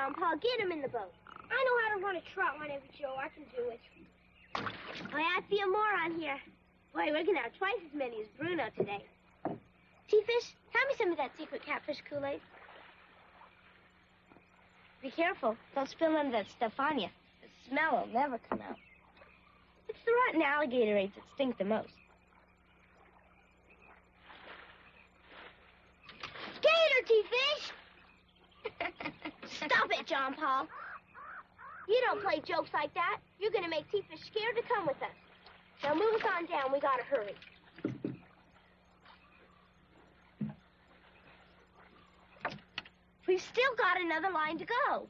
John-Paul. Get him in the boat. I know how to run a trout line, Evie-Jo. I can do it. Boy, I see more on here. Boy, we're going to have twice as many as Bruno today. T-Fish, hand me some of that secret catfish Kool-Aid. Be careful. Don't spill none of that stuff on you. The smell will never come out. It's the rotten alligator eggs that stink the most. Gator, T-Fish! Stop it, John-Paul. You don't play jokes like that. You're going to make T-Fish scared to come with us. Now move us on down. We got to hurry. We've still got another line to go.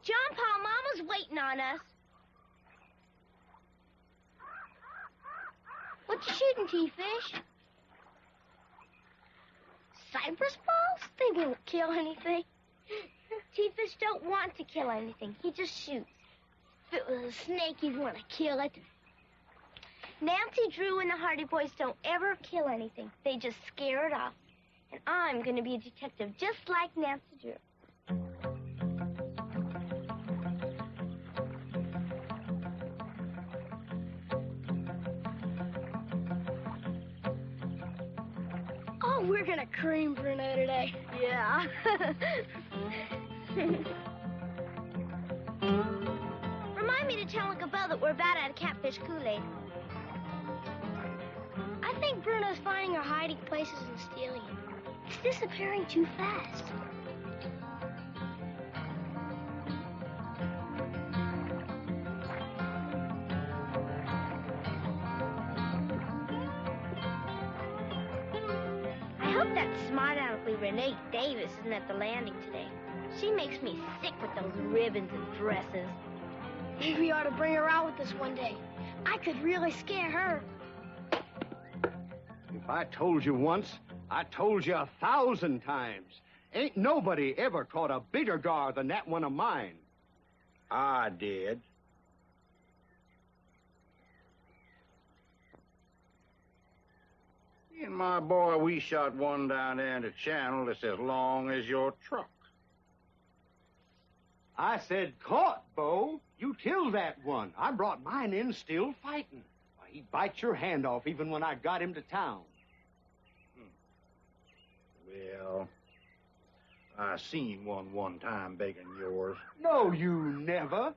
John-Paul, Mama's waiting on us. What you shooting, T-Fish? Cypress balls? They won't kill anything. T-Fish don't want to kill anything. He just shoots. If it was a snake, he'd want to kill it. Nancy Drew and the Hardy Boys don't ever kill anything. They just scare it off. And I'm going to be a detective just like Nancy Drew. Oh, we're going to cream Bruno today. Yeah. Remind me to tell Uncle Bill that we're about out of catfish Kool-Aid. I think Bruno's finding our hiding places and stealing it. It's disappearing too fast. I hope that smart alecky Renee Davis isn't at the landing today. She makes me sick with those ribbons and dresses. Maybe we ought to bring her out with us one day. I could really scare her. If I told you once, I told you 1,000 times. Ain't nobody ever caught a bigger gar than that one of mine. I did. Me and my boy, we shot one down there in the channel that's as long as your truck. I said caught, Bo. You killed that one. I brought mine in still fighting. Why, he'd bite your hand off even when I got him to town. Well, I seen one time begging yours. No, you never.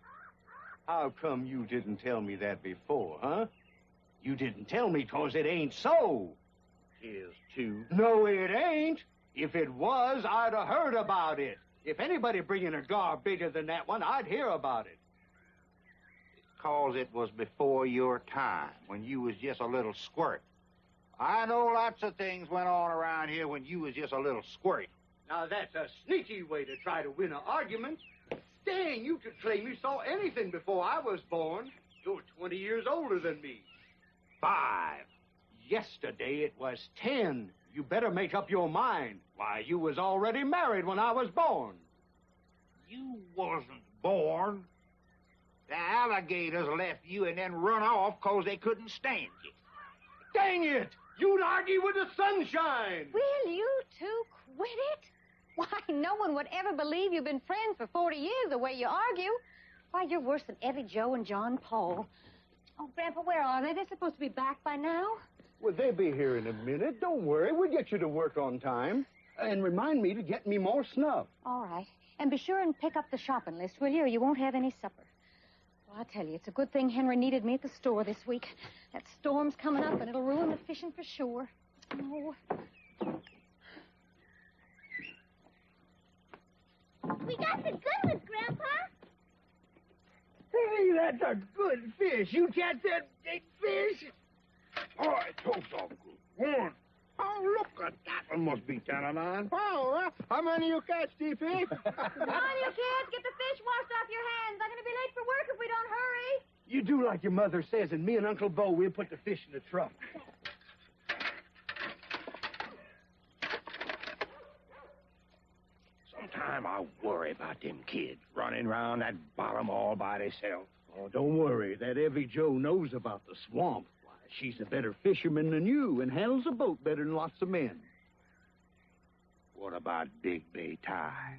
How come you didn't tell me that before, huh? You didn't tell me 'cause it ain't so. Is too. No, it ain't. If it was, I'd have heard about it. If anybody bringing a gar bigger than that one, I'd hear about it. 'Cause it was before your time, when you was just a little squirt. I know lots of things went on around here when you was just a little squirt. Now, that's a sneaky way to try to win an argument. Dang, you could claim you saw anything before I was born. You're 20 years older than me. 5. Yesterday it was 10. You better make up your mind. Why, you was already married when I was born. You wasn't born. The alligators left you and then run off 'cause they couldn't stand you. Dang it! You'd argue with the sunshine! Will you two quit it? Why, no one would ever believe you've been friends for 40 years the way you argue. Why, you're worse than Evie-Jo and John-Paul. Oh, Grandpa, where are they? They're supposed to be back by now. Well, they'll be here in a minute. Don't worry. We'll get you to work on time. And remind me to get me more snuff. All right. And be sure and pick up the shopping list, will you, or you won't have any supper. Well, I'll tell you, it's a good thing Henry needed me at the store this week. That storm's coming up, and it'll ruin the fishing for sure. Oh. We got the good ones, Grandpa. Hey, that's a good fish. You catch that big fish? Oh, it's so good. One. Oh, look at that one. Must be 10 or 9 pounds. How many you catch, T-Fish? Come on, you kids. Get the fish washed off your hands. I'm going to be late for work if we don't hurry. You do like your mother says, and me and Uncle Bo, we'll put the fish in the truck. Sometime I worry about them kids running around that bottom all by themselves. Oh, don't worry. That Evie-Jo knows about the swamp. Why, she's a better fisherman than you and handles a boat better than lots of men. What about Big Bay Ty?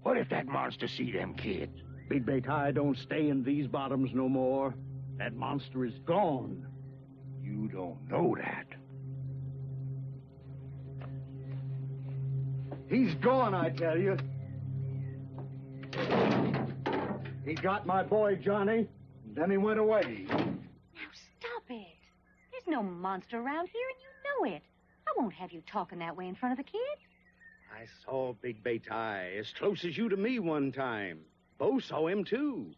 What if that monster see them kids? Big Betai don't stay in these bottoms no more. That monster is gone. You don't know that. He's gone, I tell you. He got my boy, Johnny, and then he went away. Now, stop it. There's no monster around here, and you know it. I won't have you talking that way in front of the kids. I saw Big Betai as close as you to me one time. Bo saw him, too.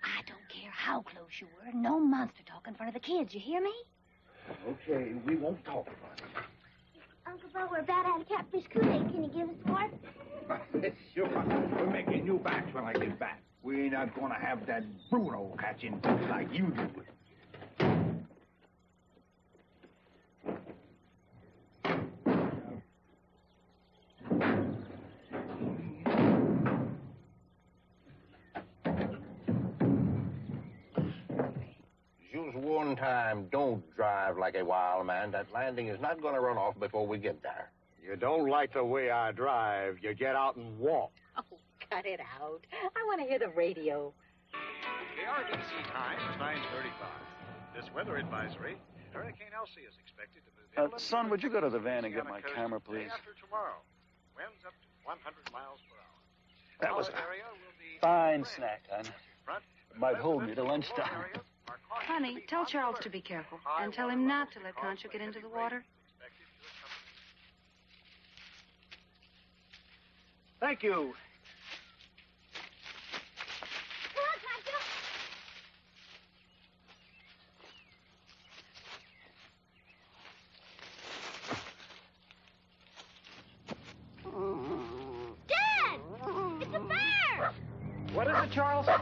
I don't care how close you were. No monster talk in front of the kids, you hear me? Okay, we won't talk about it. Uncle Bo, we're about out of catfish Kool-Aid. Can you give us more? Sure. We'll make a new batch when I get back. We're not gonna have that Bruno catching fish like you do. Just one time, don't drive like a wild man. That landing is not going to run off before we get there. You don't like the way I drive. You get out and walk. Oh, cut it out. I want to hear the radio. The RBC time is 9:35. This weather advisory, Hurricane Elsie is expected to move inland. Son, would you go to the van and get Louisiana my coast camera, day please? After tomorrow. Winds up to 100 miles per hour. That was Solid a area will be fine spread. snack, hon. Front, It might hold me residential to lunchtime. areas are cautioned Honey, to be tell on Charles alert. to be careful High and tell water him not levels to let caused Concho by get into heavy the water. rain expected to accompany. Thank you. Come on, Concho. Dad! It's a bear! What is it, Charles? It's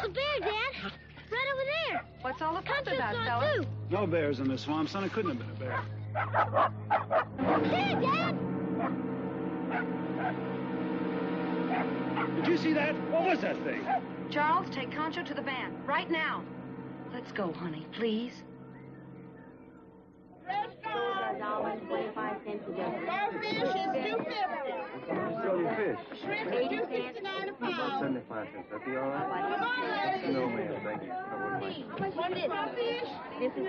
a bear, Dad. Right over there. What's all the fuss Concho's about, saw it, fella? too. No bears in the swamp, son. It couldn't have been a bear. There, Dad. Did you see that? What was that thing? Charles, take Concho to the van right now. Let's go, honey, please. $25 cents a dozen. Fish is $2.50. Fish. Shrimp is $2.69 a pound. 75 cents. That'd be all right? Come on, ladies. No, ma'am. Thank you. I wouldn't mind. What is fish? This is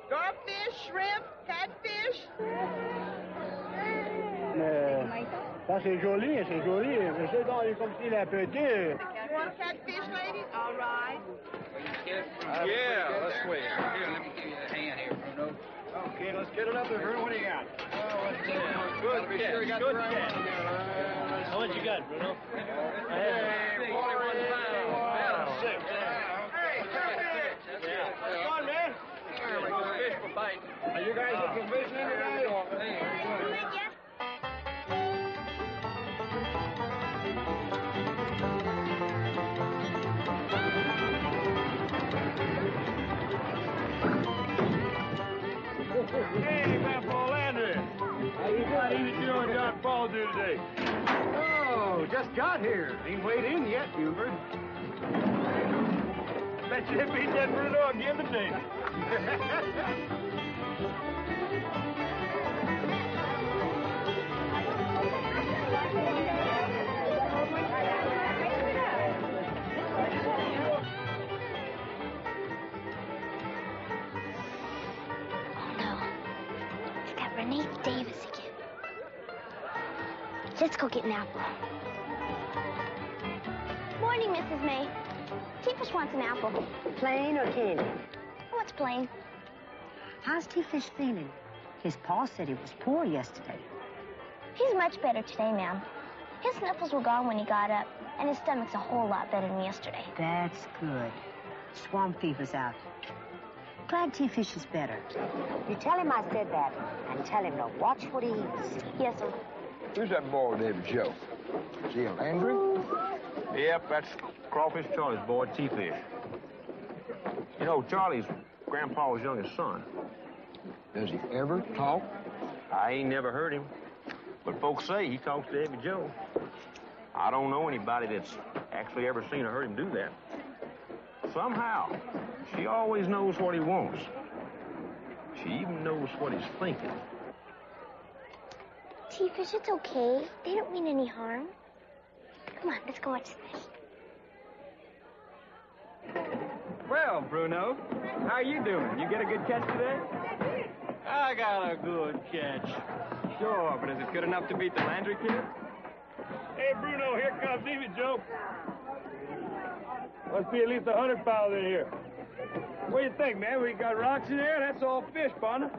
Garfish, shrimp, catfish. Ça, c'est joli, mais c'est dans les comme s'il est un peu dur. You want a catfish, lady? All right. Yeah, let's wait. Here, let me give you a hand here, Bruno. Okay, let's get it up there, Bruno. What do you got? Good, be sure you got the right one. How much you got, Bruno? Hey, 41 pounds. Six. Yeah. Come on, man. There we go. Fish for bite. Are you guys looking fishing today? Hey, Grandpa Landry. How you got Evie-Jo and John-Paul do today? Oh, just got here. Ain't weighed in yet, Hubert. Bet you beat that Bruno again today. Renee Davis again. Let's go get an apple. Morning, Mrs. May. T-Fish wants an apple. plain or candy? What's plain? How's T-Fish feeling? His pa said he was poor yesterday. He's much better today, ma'am. His sniffles were gone when he got up, and his stomach's a whole lot better than yesterday. That's good. Swamp fever's out. Glad T-Fish is better. You tell him I said that, and tell him to watch what he eats. Yes, sir. Who's that boy named Joe? Is he a Landry? Yep, that's Crawfish Charlie's boy, T-Fish. You know, Charlie's Grandpa's youngest son. Does he ever talk? I ain't never heard him, but folks say he talks to Evie-Jo. I don't know anybody that's actually ever seen or heard him do that. Somehow, she always knows what he wants. She even knows what he's thinking. T-Fish, it's okay. They don't mean any harm. Come on, let's go watch this. Well, Bruno, how you doing? You get a good catch today? I got a good catch. Sure, but is it good enough to beat the Landry kid? Hey, Bruno, here comes Evie-Jo. Must be at least 100 pounds in here. What do you think, man? We got rocks in there? That's all fish, partner.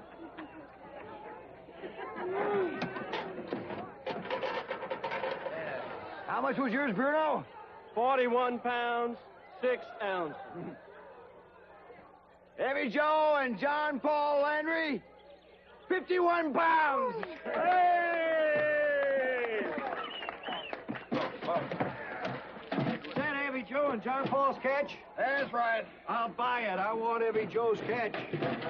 How much was yours, Bruno? 41 pounds, 6 ounces. Evie-Jo and John-Paul Landry, 51 pounds. Hey! Is that Evie-Jo and John-Paul's catch? That's right. I'll buy it. I want Evie-Jo's catch.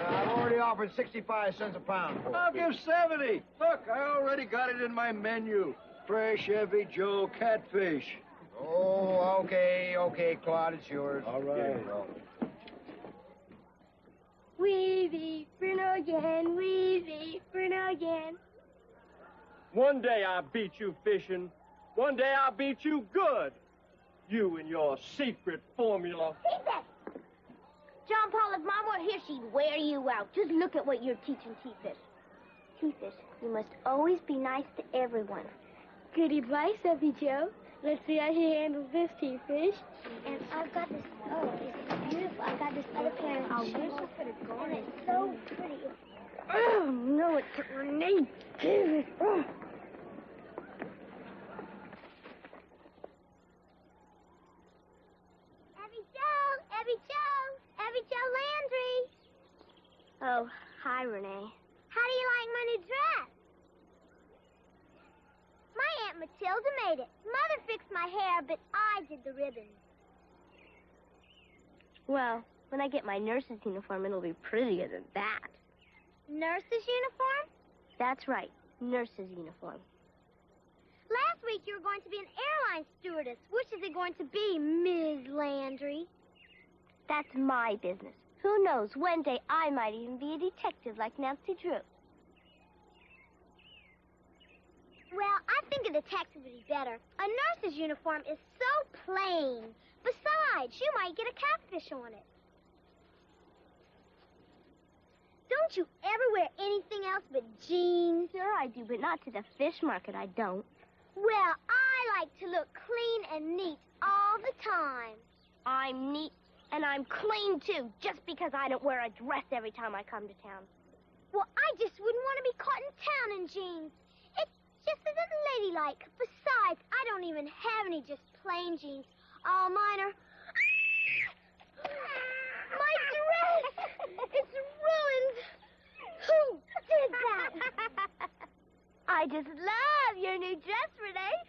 I've already offered 65 cents a pound for it. I'll give 70. Look, I already got it in my menu. Fresh Evie-Jo catfish. Oh, okay, Claude, it's yours. All right. Weezy, Bruno again, Weezy, Bruno again. One day I'll beat you fishing. One day I'll beat you good. You and your secret formula. Keep it! John-Paul, if Mom were here, she'd wear you out. Just look at what you're teaching T-Fish. T-Fish, you must always be nice to everyone. Good advice, Evie-Jo. Let's see how he handles this, T-Fish. And I've got this, it's beautiful. I've got this other pair of shoes. Where's it could have gone? It's so pretty. Oh, no, it's Renee. Oh. Evie-Jo Landry. Oh, hi, Renee. How do you like my new dress? My Aunt Matilda made it. Mother fixed my hair, but I did the ribbons. Well, when I get my nurse's uniform, it'll be prettier than that. Nurse's uniform? That's right, nurse's uniform. Last week you were going to be an airline stewardess. Which is it going to be, Ms. Landry? That's my business. Who knows, one day I might even be a detective like Nancy Drew. Well, I think a detective would be better. A nurse's uniform is so plain. Besides, you might get a catfish on it. Don't you ever wear anything else but jeans? Sure I do, but not to the fish market, I don't. Well, I like to look clean and neat all the time. I'm neat, and I'm clean, too, just because I don't wear a dress every time I come to town. Well, I just wouldn't want to be caught in town in jeans. It's just as ladylike. Besides, I don't even have any just plain jeans. All mine are... My dress! It's ruined! Who did that? I just love your new dress, Renee.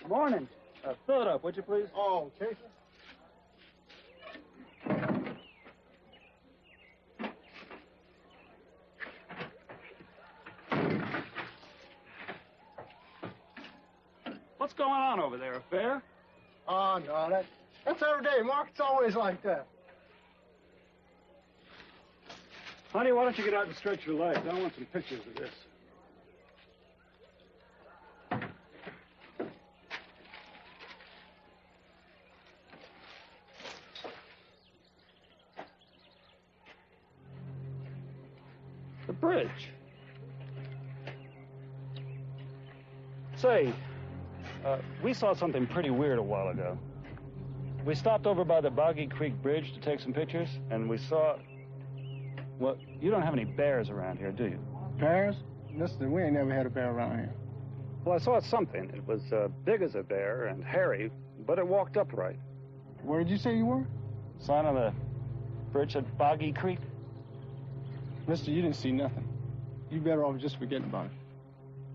Good morning. Fill it up, would you, please? Oh, okay. What's going on over there, a fair? Oh, no, that's every day, Mark. It's always like that. Honey, why don't you get out and stretch your legs? I want some pictures of this. The bridge. Say, we saw something pretty weird a while ago. We stopped over by the Boggy Creek bridge to take some pictures, and we saw... Well, you don't have any bears around here, do you? Bears? Listen, we ain't never had a bear around here. Well, I saw something. It was big as a bear and hairy, but it walked upright. Where did you say you were? Sign on the bridge at Boggy Creek. Mister, you didn't see nothing. You better off just forgetting about it.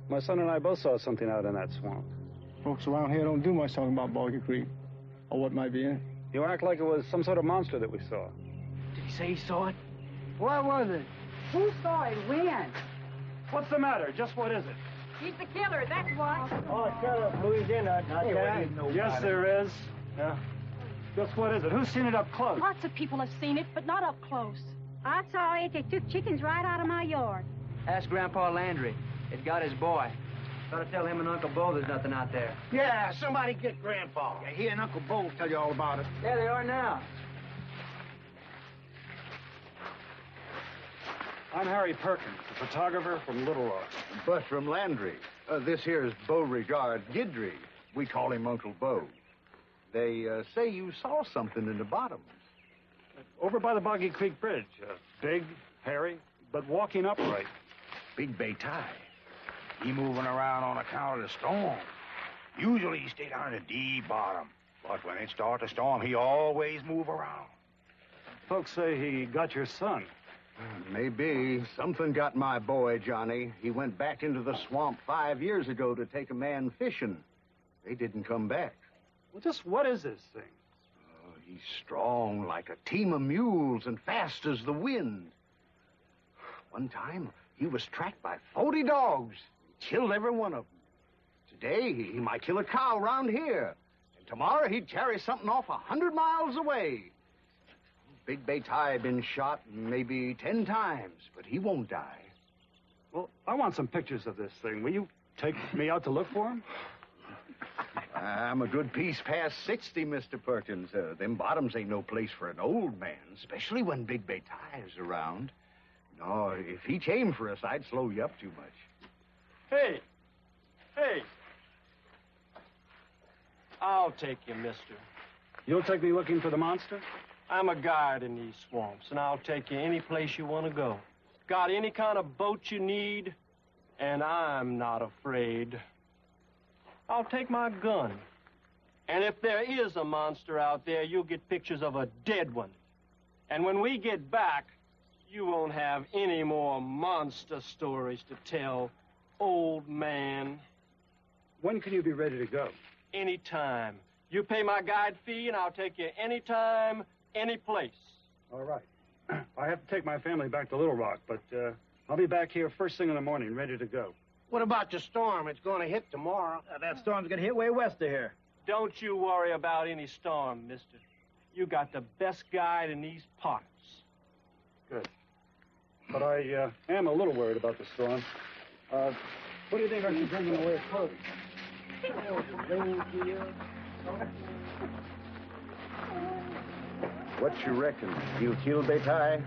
My son and I both saw something out in that swamp. Folks around here don't do much talking about Boggy Creek or what might be in it. You act like it was some sort of monster that we saw. Did he say he saw it? What was it? Who saw it? When? What's the matter? Just what is it? He's the killer, that's what. Oh, shut up, Louisiana. Yes, there is. Yeah. Just what is it? Who's seen it up close? Lots of people have seen it, but not up close. I saw it. They took chickens right out of my yard. Ask Grandpa Landry. It got his boy. Gotta tell him and Uncle Bo there's nothing out there. Yeah, somebody get Grandpa. Yeah, he and Uncle Bo will tell you all about it. There they are now. I'm Harry Perkins, a photographer from Little Rock. But from Landry. This here is Beauregard Guidry. We call him Uncle Bo. They say you saw something in the bottoms. Over by the Boggy Creek Bridge. Big, hairy, but walking upright. Big Bay Tie. He moving around on account of the storm. Usually he stay down in the deep bottom. But when it start to storm, he always move around. Folks say he got your son. Maybe. Something got my boy, Johnny. He went back into the swamp 5 years ago to take a man fishing. They didn't come back. Well, just what is this thing? Oh, he's strong like a team of mules and fast as the wind. One time, he was tracked by 40 dogs. He killed every one of them. Today, he might kill a cow around here. And tomorrow, he'd carry something off 100 miles away. Big Bay Tie been shot maybe 10 times, but he won't die. Well, I want some pictures of this thing. Will you take me out to look for him? I'm a good piece past 60, Mr. Perkins. Them bottoms ain't no place for an old man, especially when Big Bay Tie is around. No, if he came for us, I'd slow you up too much. Hey! I'll take you, mister. You'll take me looking for the monster? I'm a guide in these swamps, and I'll take you any place you want to go. Got any kind of boat you need, and I'm not afraid. I'll take my gun. And if there is a monster out there, you'll get pictures of a dead one. And when we get back, you won't have any more monster stories to tell, old man. When can you be ready to go? Anytime. You pay my guide fee, and I'll take you anytime, any place. All right. I have to take my family back to Little Rock, but I'll be back here first thing in the morning, ready to go. What about the storm? It's going to hit tomorrow. That storm's gonna hit way west of here. Don't you worry about any storm, mister. You got the best guide in these parts. Good. But I am a little worried about the storm. What do you think I should bring in the way of clothing? What you reckon? He'll kill Bay Tie?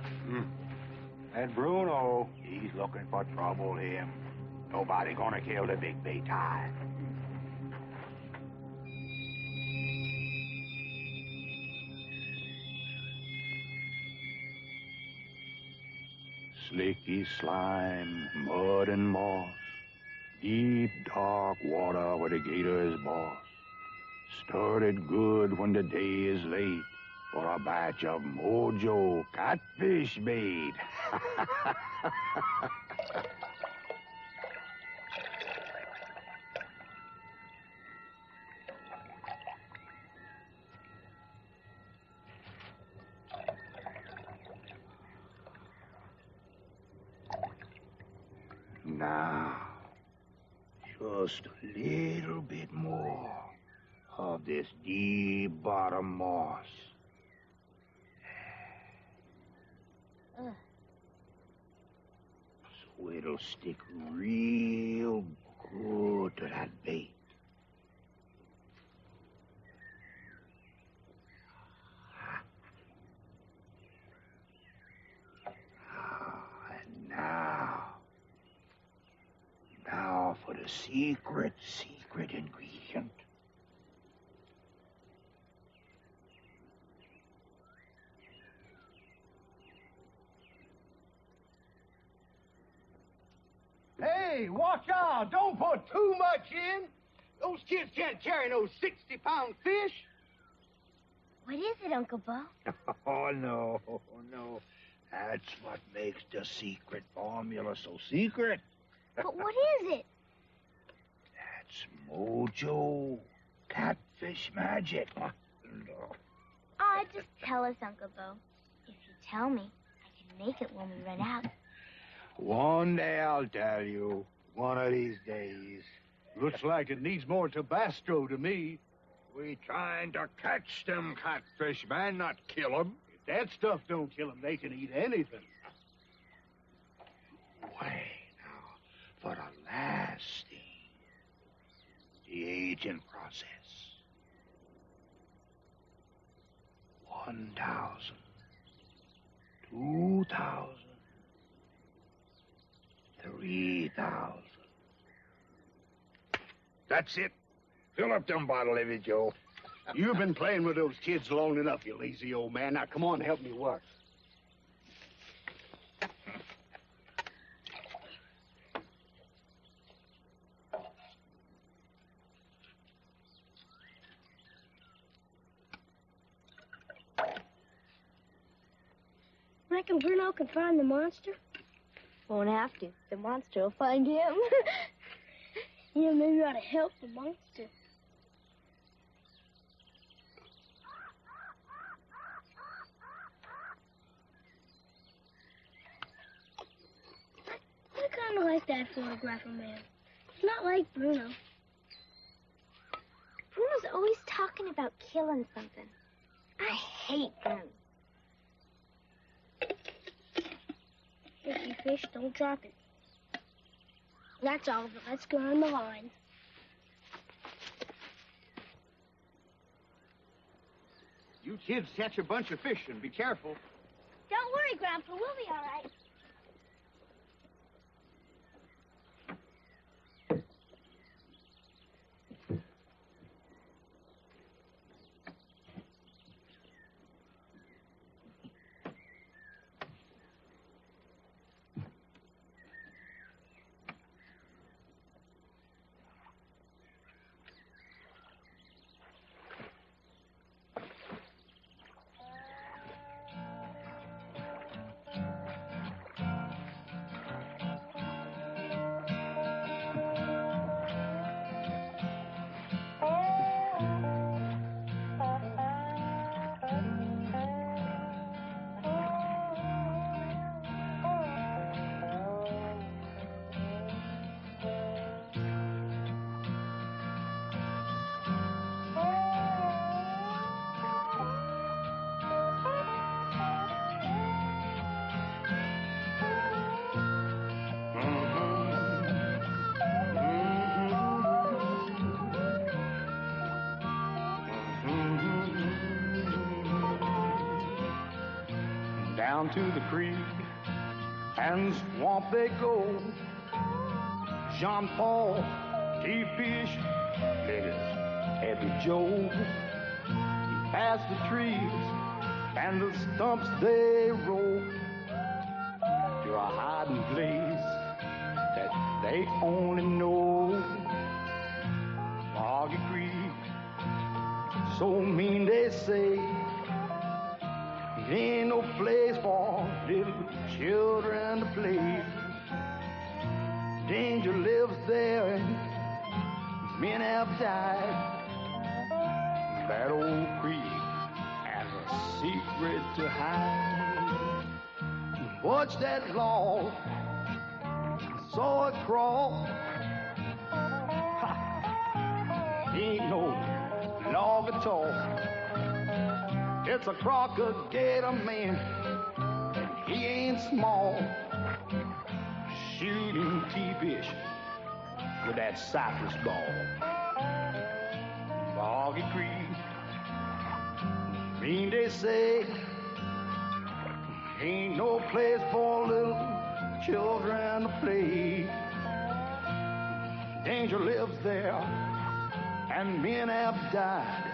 And Bruno, he's looking for trouble, him. Nobody gonna kill the Big Bay Tie. Slicky slime, mud and moss. Deep, dark water where the gator is boss. Stirred it good when the day is late for a batch of mojo catfish bait. Now, just a little bit more of this deep bottom moss. So it'll stick real good to that bait. And now for the secret ingredient. Hey, watch out. Don't put too much in. Those kids can't carry no 60-pound fish. What is it, Uncle Bo? Oh, no. That's what makes the secret formula so secret. But what is it? That's mojo catfish magic. Just tell us, Uncle Bo. If you tell me, I can make it when we run out. One day I'll tell you. One of these days. Looks like it needs more Tabasco to me. We trying to catch them catfish, man, not kill them. If that stuff don't kill them, they can eat anything. Wait now, for the last thing, the aging process. 1,000, 2,000, 3,000. That's it. Fill up them bottle, Evie-Jo. You've been playing with those kids long enough, you lazy old man. Now, come on, help me work. Reckon Bruno can find the monster? Won't have to. The monster will find him. Yeah, maybe I ought to help the monster. I kind of like that photographer man. It's not like Bruno. Bruno's always talking about killing something. I hate Bruno. If you fish, don't drop it. That's all, but let's go on the line. You kids catch a bunch of fish and be careful. Don't worry, Grandpa. We'll be all right. Down to the creek and swamp they go. John-Paul, deep fish, little Evie-Jo. Past the trees and the stumps they roll to a hiding place that they only know. Boggy Creek, so mean they say. It ain't no place for little children to play. Danger lives there and men have died. That old creek has a secret to hide. Watch that log, saw it crawl. Ha. Ain't no log at all. It's a crocodile man, and he ain't small. Shooting T-fish with that cypress ball. Boggy Creek, mean they say, ain't no place for little children to play. Danger lives there, and men have died.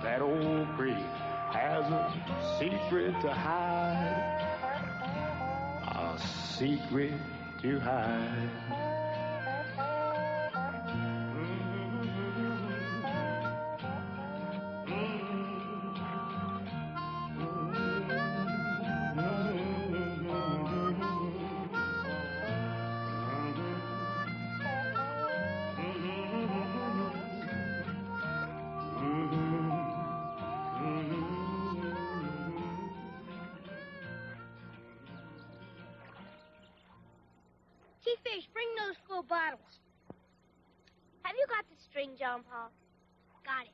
That old creek has a secret to hide. A secret to hide. T-Fish, bring those 4 bottles. Have you got the string, John-Paul? Got it.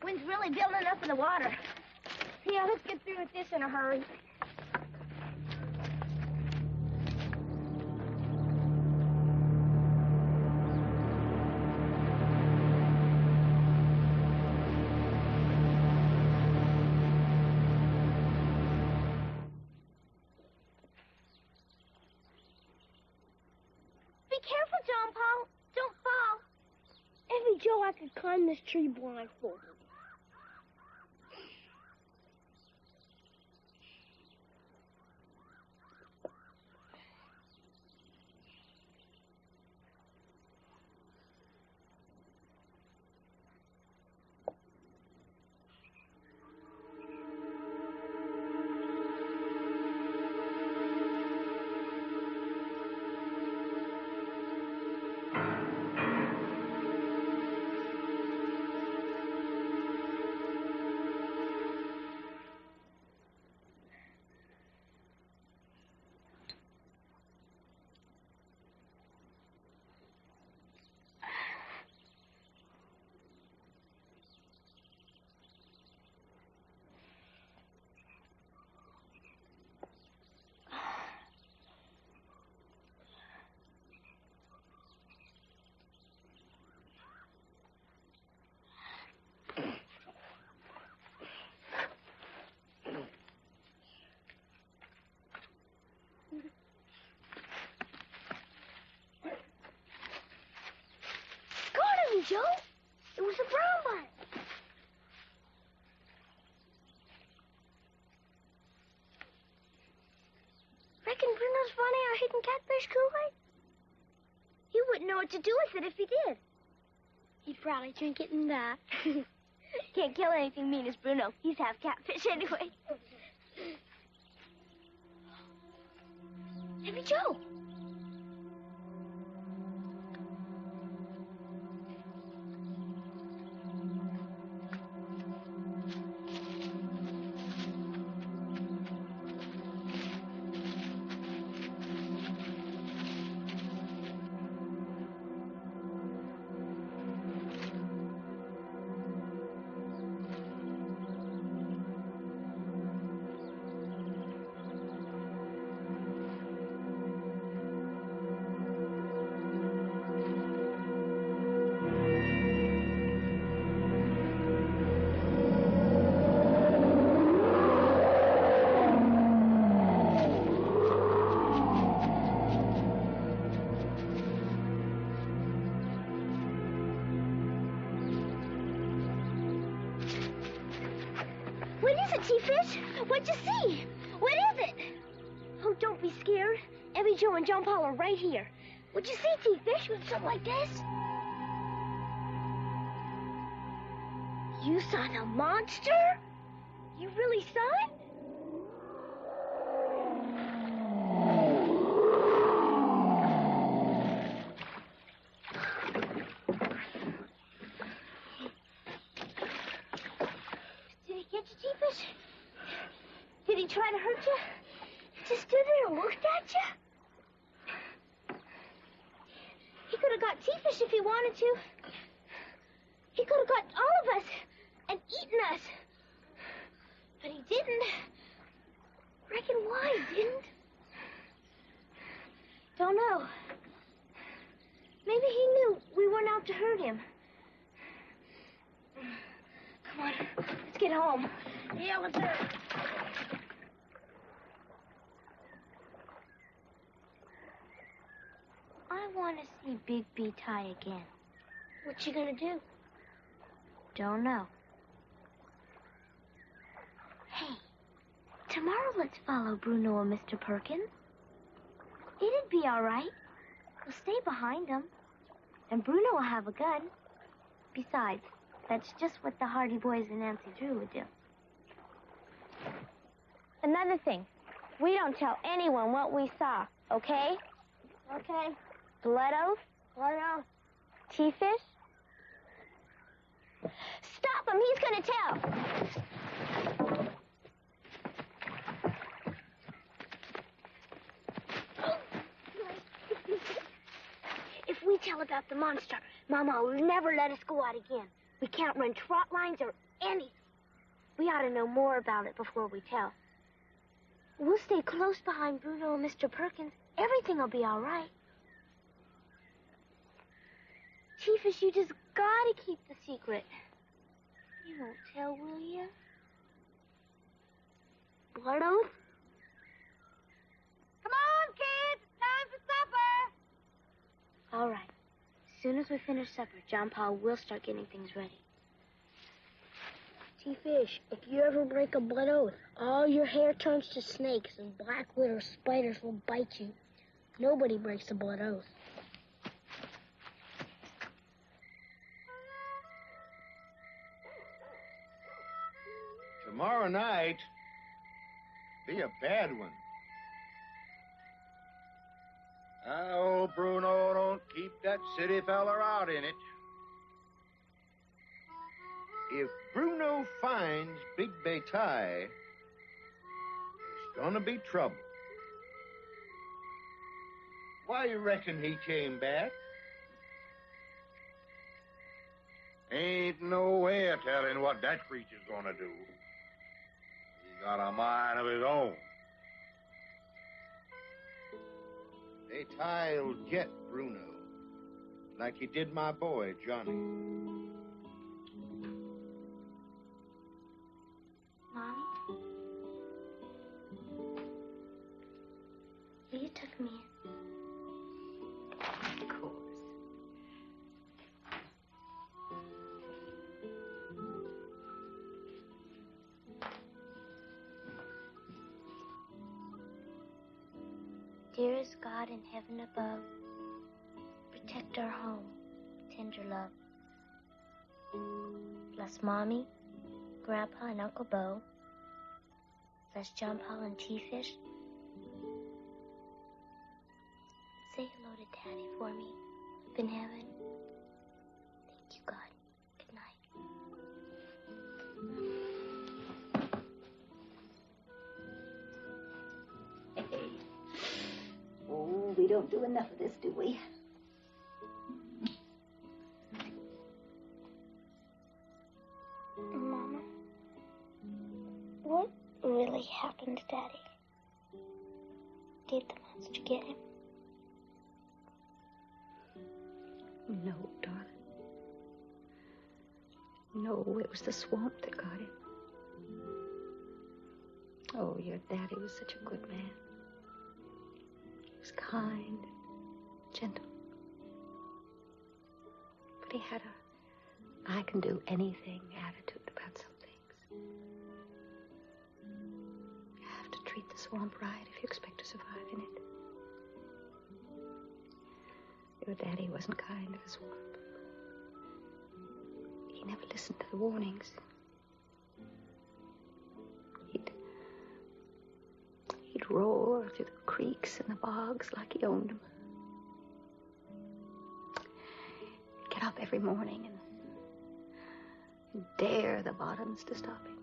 Wind's really building up in the water. Yeah, let's get through with this in a hurry. Be careful, John-Paul. Don't fall. Evie-Jo, I could climb this tree blindfolded. Joe, it was a brown one. Reckon Bruno's finding our hidden catfish Kool-Aid? He wouldn't know what to do with it if he did. He'd probably drink it in that. Can't kill anything mean as Bruno. He's half catfish anyway. Evie-Jo. What is it, T-Fish? What'd you see? What is it? Oh, don't be scared. Evie-Jo and John-Paul are right here. What'd you see, T-Fish, with something like this? You saw the monster? You really saw it? Did he get you, T-Fish? Did he try to hurt you? He just stood there and looked at you? He could have got T-Fish if he wanted to. He could have got all of us and eaten us. But he didn't. Reckon why he didn't? Don't know. Maybe he knew we weren't out to hurt him. Come on, let's get home. Yeah, let's hurry. I want to see Big B tie again. What you gonna do? Don't know. Hey, tomorrow let's follow Bruno and Mr. Perkins. It'd be all right. We'll stay behind them. And Bruno will have a gun. Besides, that's just what the Hardy Boys and Nancy Drew would do. Another thing, we don't tell anyone what we saw, okay? Okay. Blood oath? Blood oath. T-Fish? Stop him, he's gonna tell. the monster. Mama will never let us go out again. We can't run trot lines or anything. We ought to know more about it before we tell. We'll stay close behind Bruno and Mr. Perkins. Everything will be all right. Chiefess, you just gotta keep the secret. You won't tell, will you? Blood oath? Come on, kids. It's time for supper. All right. As soon as we finish supper, John-Paul will start getting things ready. T-Fish, if you ever break a blood oath, all your hair turns to snakes and black widow spiders will bite you. Nobody breaks a blood oath. Tomorrow night be a bad one. Oh, Bruno, don't keep that city feller out in it. If Bruno finds Big Betai, there's gonna be trouble. Why you reckon he came back? Ain't no way of telling what that creature's gonna do. He got a mind of his own. Betai'll get Bruno, like he did my boy, Johnny. Mommy? Will you tuck me in? Of course. Dearest God in heaven above, protect our home, tender love. Bless Mommy, Grandpa, and Uncle Bo. Bless John-Paul and T-Fish. Say hello to Daddy for me, up in heaven. Thank you, God. Good night. Oh, we don't do enough of this, do we? Mama, what really happened to Daddy? Did the monster get him? No, darling. No, it was the swamp that got him. Oh, your daddy was such a good man. He was kind, gentle. But he had a I can do anything attitude about some things. You have to treat the swamp right if you expect to survive in it. Your daddy wasn't kind to the swamp. He never listened to the warnings. He'd roar through the creeks and the bogs like he owned them. He'd get up every morning and dare the bottoms to stop him.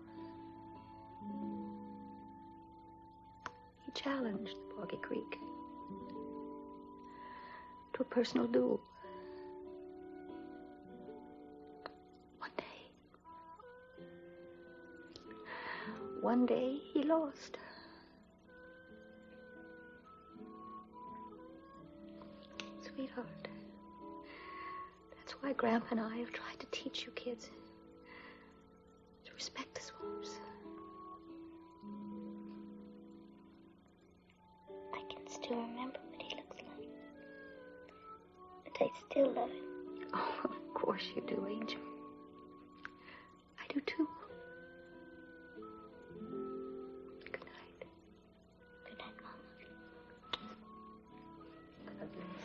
He challenged the Boggy Creek to a personal duel. One day he lost. Sweetheart, that's why Grandpa and I have tried to teach you kids to respect the swamps. I can still remember what he looks like. But I still love him. Oh, of course you do, Angel. I do too. Good night. Good night, Mama. God bless.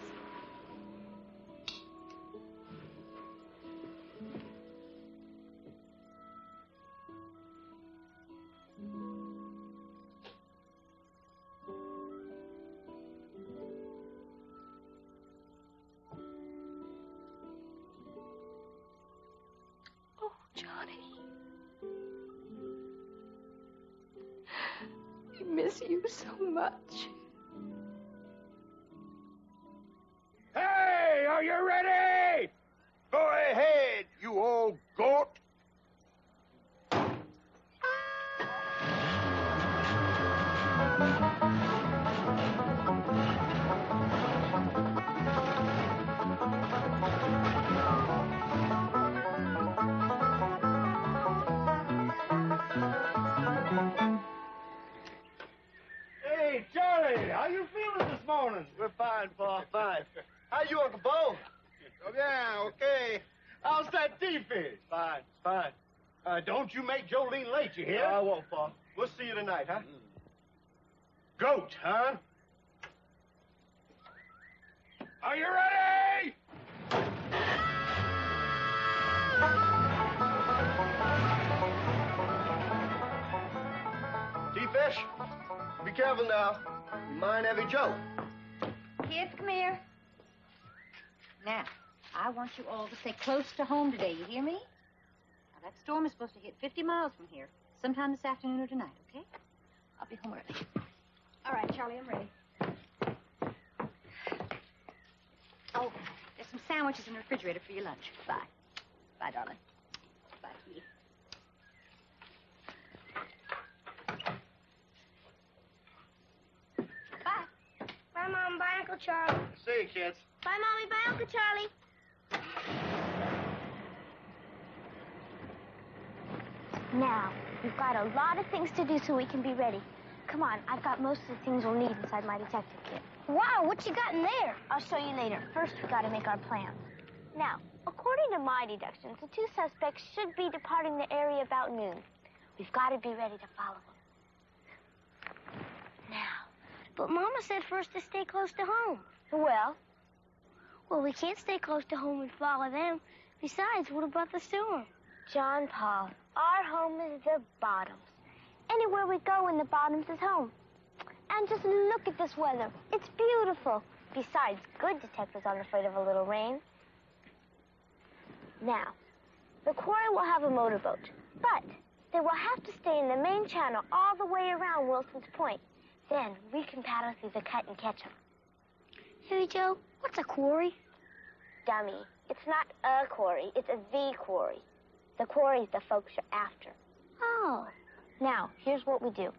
Oh, Johnny. I miss you so much. Hey, are you ready? morning. We're fine, Pa, fine. How you, Uncle Bo? Oh, yeah, okay. How's that tea-fish? Fine, fine. Don't you make Jolene late, you hear? I won't, Pa. We'll see you tonight, huh? Goat, huh? Are you ready? Tea-fish, be careful now. You mind Evie-Jo. Kids, come here. Now, I want you all to stay close to home today, you hear me? Now, that storm is supposed to hit 50 miles from here sometime this afternoon or tonight, okay? I'll be home early. All right, Charlie, I'm ready. Oh, there's some sandwiches in the refrigerator for your lunch. Bye. Bye, darling. Bye, sweetie. Bye. Bye, Mom. Bye, Uncle Charlie. See you, kids. Bye, Mommy. Bye, Uncle Charlie. Now, we've got a lot of things to do so we can be ready. Come on, I've got most of the things we'll need inside my detective kit. Wow, what you got in there? I'll show you later. First, we've got to make our plans. Now, according to my deductions, the two suspects should be departing the area about noon. We've got to be ready to follow them. Now, but Mama said for us to stay close to home. Well, we can't stay close to home and follow them. Besides, what about the storm? John-Paul, our home is the bottoms. Anywhere we go in the bottoms is home. And just look at this weather. It's beautiful. Besides, good detectives aren't afraid of a little rain. Now, the quarry will have a motorboat, but they will have to stay in the main channel all the way around Wilson's Point. Then we can paddle through the cut and catch them. Hey, Joe, what's a quarry? Dummy, it's not a quarry, it's the quarry. The quarry's the folks you're after. Oh. Now, here's what we do.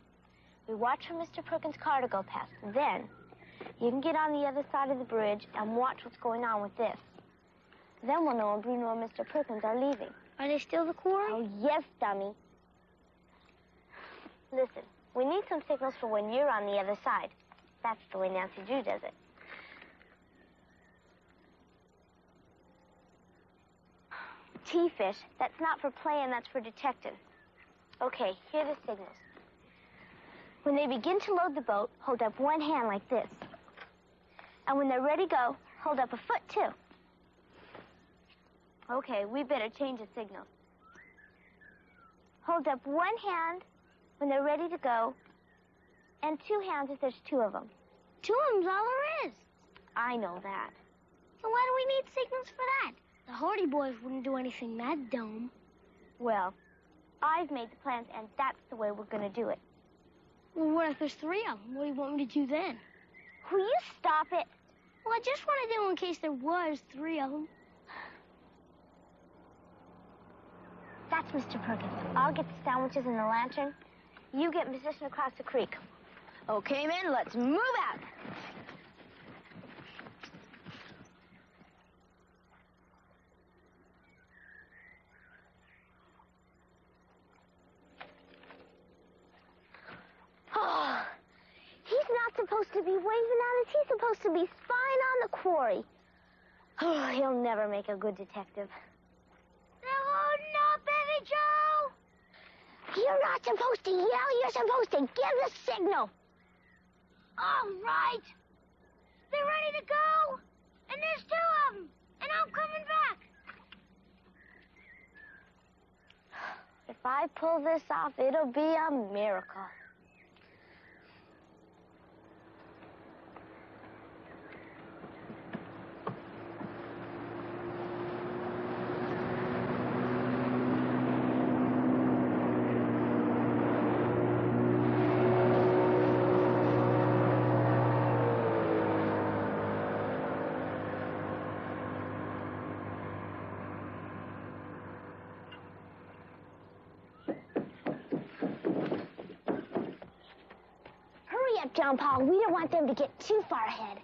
We watch for Mr. Perkins' car to go past. Then, you can get on the other side of the bridge and watch what's going on with this. Then we'll know when Bruno and Mr. Perkins are leaving. Are they still the quarry? Oh, yes, dummy. Listen, we need some signals for when you're on the other side. That's the way Nancy Drew does it. Tea-fish, that's not for playing, that's for detecting. Okay, here are the signals. When they begin to load the boat, hold up one hand like this. And when they're ready to go, hold up a foot, too. Okay, we better change the signal. Hold up one hand when they're ready to go, and two hands if there's two of them. Two of them's all there is. I know that. So why do we need signals for that? The Hardy Boys wouldn't do anything that dumb. Well, I've made the plans, and that's the way we're going to do it. Well, what if there's three of them? What do you want me to do then? Will you stop it? Well, I just want to know in case there was three of them. That's Mr. Perkins. I'll get the sandwiches and the lantern. You get in position across the creek. Okay, men, let's move out. Oh, he's not supposed to be waving at us. He's supposed to be spying on the quarry. Oh, he'll never make a good detective. They're loading up, Evie-Jo! You're not supposed to yell. You're supposed to give the signal. All right. They're ready to go. And there's two of them. And I'm coming back. If I pull this off, it'll be a miracle. John-Paul, we don't want them to get too far ahead.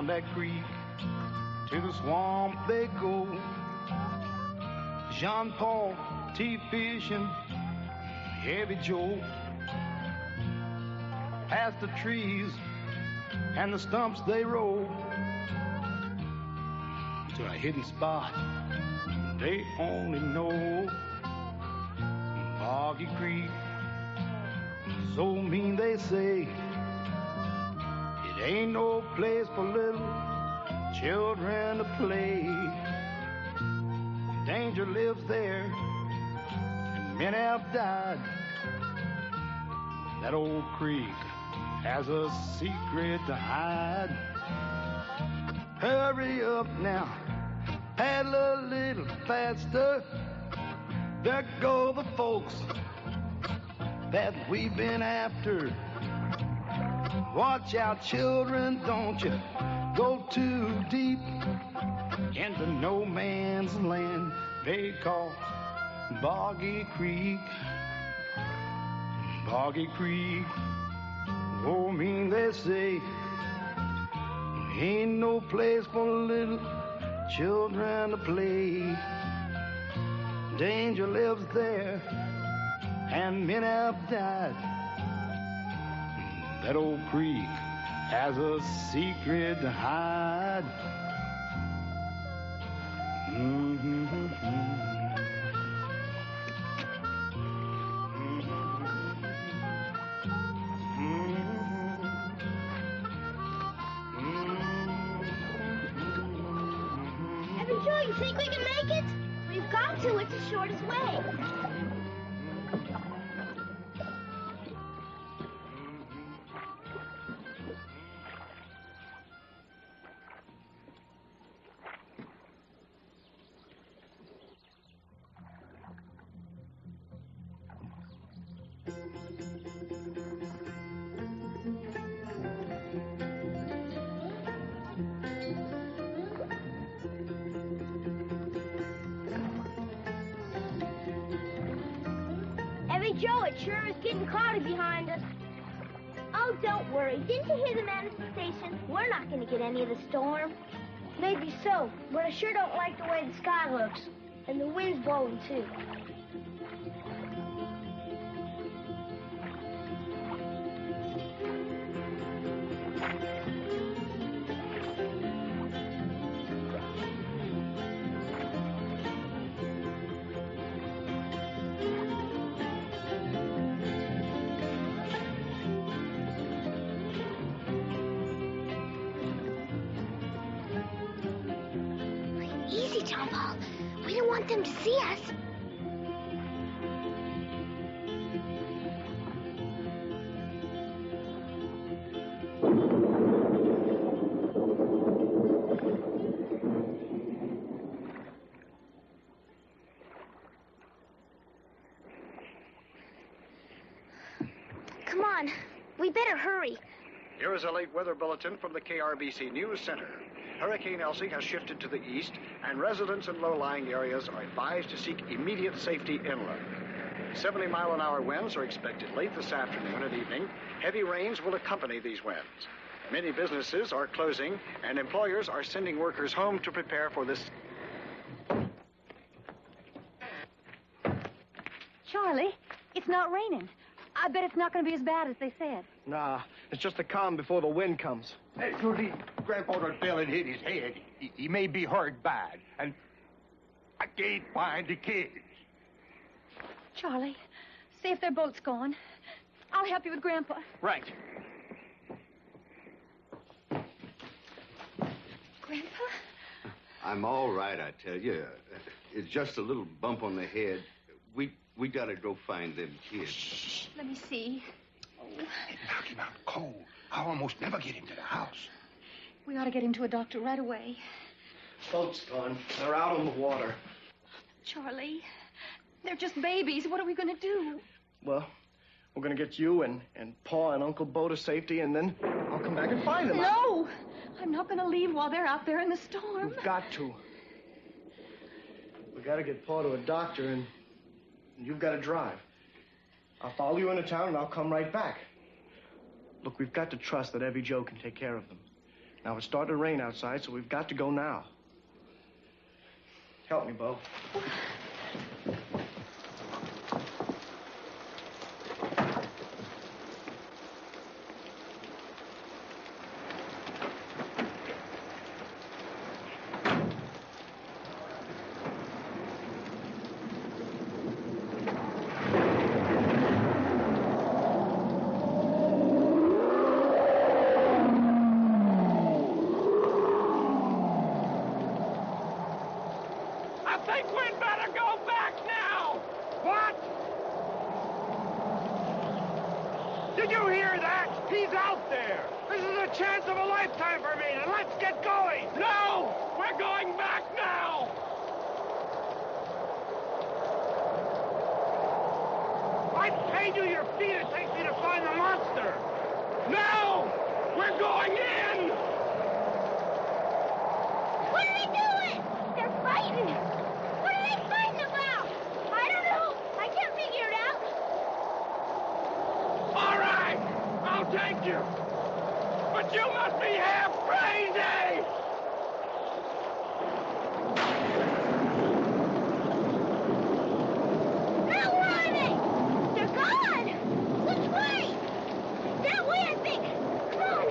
down that creek, to the swamp they go. John-Paul, T-fishing, Evie-Jo. Past the trees and the stumps they roll to a hidden spot they only know. Boggy Creek, so mean they say it ain't no place for little children to play. Danger lives there, and many have died. That old creek has a secret to hide. Hurry up now, paddle a little faster. There go the folks that we've been after. Watch out, children, don't you go too deep into no man's land they call Boggy Creek. Boggy Creek, oh, mean they say ain't no place for little children to play. Danger lives there, and men have died. That old creek has a secret to hide. Evie-Jo, you think we can make it? We've got to. It's the shortest way. Evie-Jo, it sure is getting cloudy behind us. Oh, don't worry. Didn't you hear the man at the station? We're not going to get any of the storm. Maybe so, but I sure don't like the way the sky looks. And the wind's blowing, too. Easy, John-Paul. We don't want them to see us. Come on. We better hurry. Here is a late weather bulletin from the KRBC News Center. Hurricane Elsie has shifted to the east, and residents in low-lying areas are advised to seek immediate safety inland. 70-mile-an-hour winds are expected late this afternoon and evening. Heavy rains will accompany these winds. Many businesses are closing, and employers are sending workers home to prepare for this. Charlie, it's not raining. I bet it's not going to be as bad as they said. Nah, it's just a calm before the wind comes. Hey, Trudy, Grandpa done fell and hit his head. He may be hurt bad, and I can't find the kids. Charlie, see if their boat's gone. I'll help you with Grandpa. Right. Grandpa? I'm all right, I tell you. It's just a little bump on the head. We gotta go find them kids. Shh, let me see. Oh. It knocked him out cold. I almost never get into the house. We ought to get him to a doctor right away. Boat's gone. They're out on the water. Charlie, they're just babies. What are we going to do? Well, we're going to get you and Pa and Uncle Bo to safety, and then I'll come back and find them. No! I'm not going to leave while they're out there in the storm. We've got to. We got to get Pa to a doctor, and you've got to drive. I'll follow you into town, and I'll come right back. Look, we've got to trust that Evie-Jo can take care of them. Now, it's starting to rain outside, so we've got to go now. Help me, Bo. Did you hear that? He's out there. This is a chance of a lifetime for me, and let's get going. No! We're going back now! I paid you your fee to take me to find the monster. No! We're going in! What are they doing? They're fighting. What are they fighting about? I don't know. I can't figure it out. All right, I'll take you. But you must be half crazy! Now where are they? They're gone. Which way? That way, I think. Come on.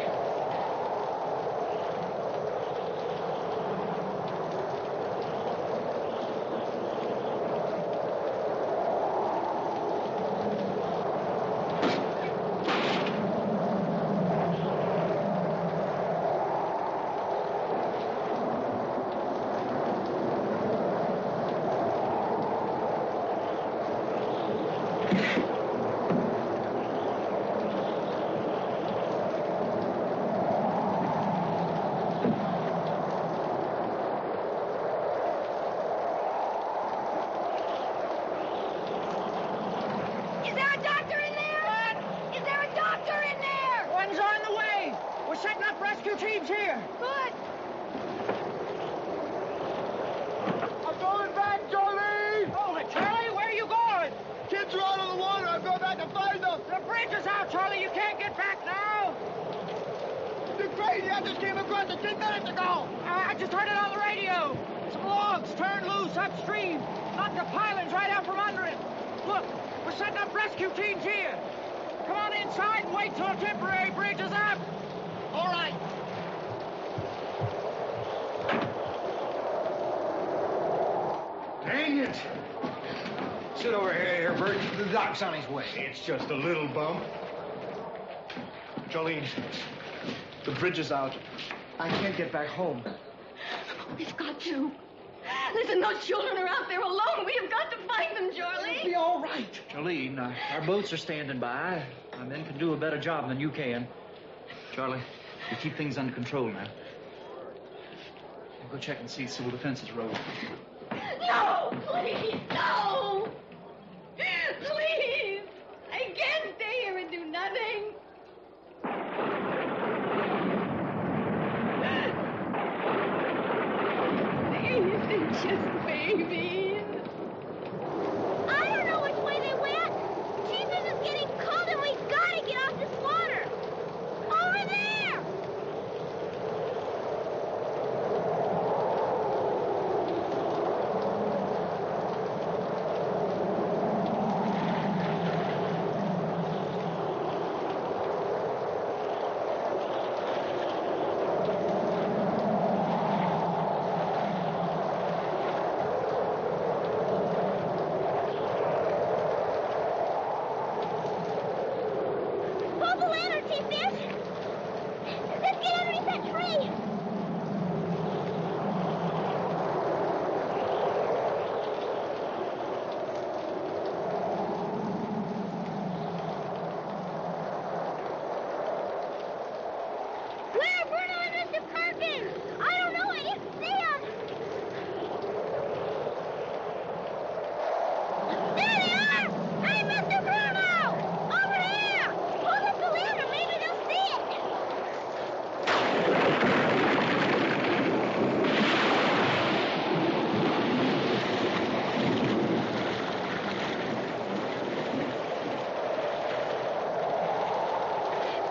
Teams here. Good. I'm going back, Charlie. Hold it, Charlie. Where are you going? Kids are out of the water. I'm going back to find them. The bridge is out, Charlie. You can't get back now. You're crazy. I just came across it 10 minutes ago. I just heard it on the radio. Some logs turned loose upstream. Knocked the pilings right out from under it. Look, we're setting up rescue teams here. Come on inside and wait till a temporary bridge is up. All right. Dang it! Sit over here, Bert. The doc's on his way. It's just a little bump. Jolene, the bridge is out. I can't get back home. We've got to. Listen, those children are out there alone. We have got to find them, Charlie. It'll be all right. Jolene, our boats are standing by. Our men can do a better job than you can. Charlie, you keep things under control now. I'll go check and see civil defense is rolling. No, please, no. Please. I can't stay here and do nothing. They're just babies. I don't know which way they went. Jesus is getting cold and we've got to get off this water. Over there. Pull the ladder, T-Fish. Let's get underneath that tree. Where are Bruno and Mr. Perkins? I don't know. I didn't see them. There they are! Hey, Mr. Bruno! Over here! Hold up the ladder. Maybe they'll see it.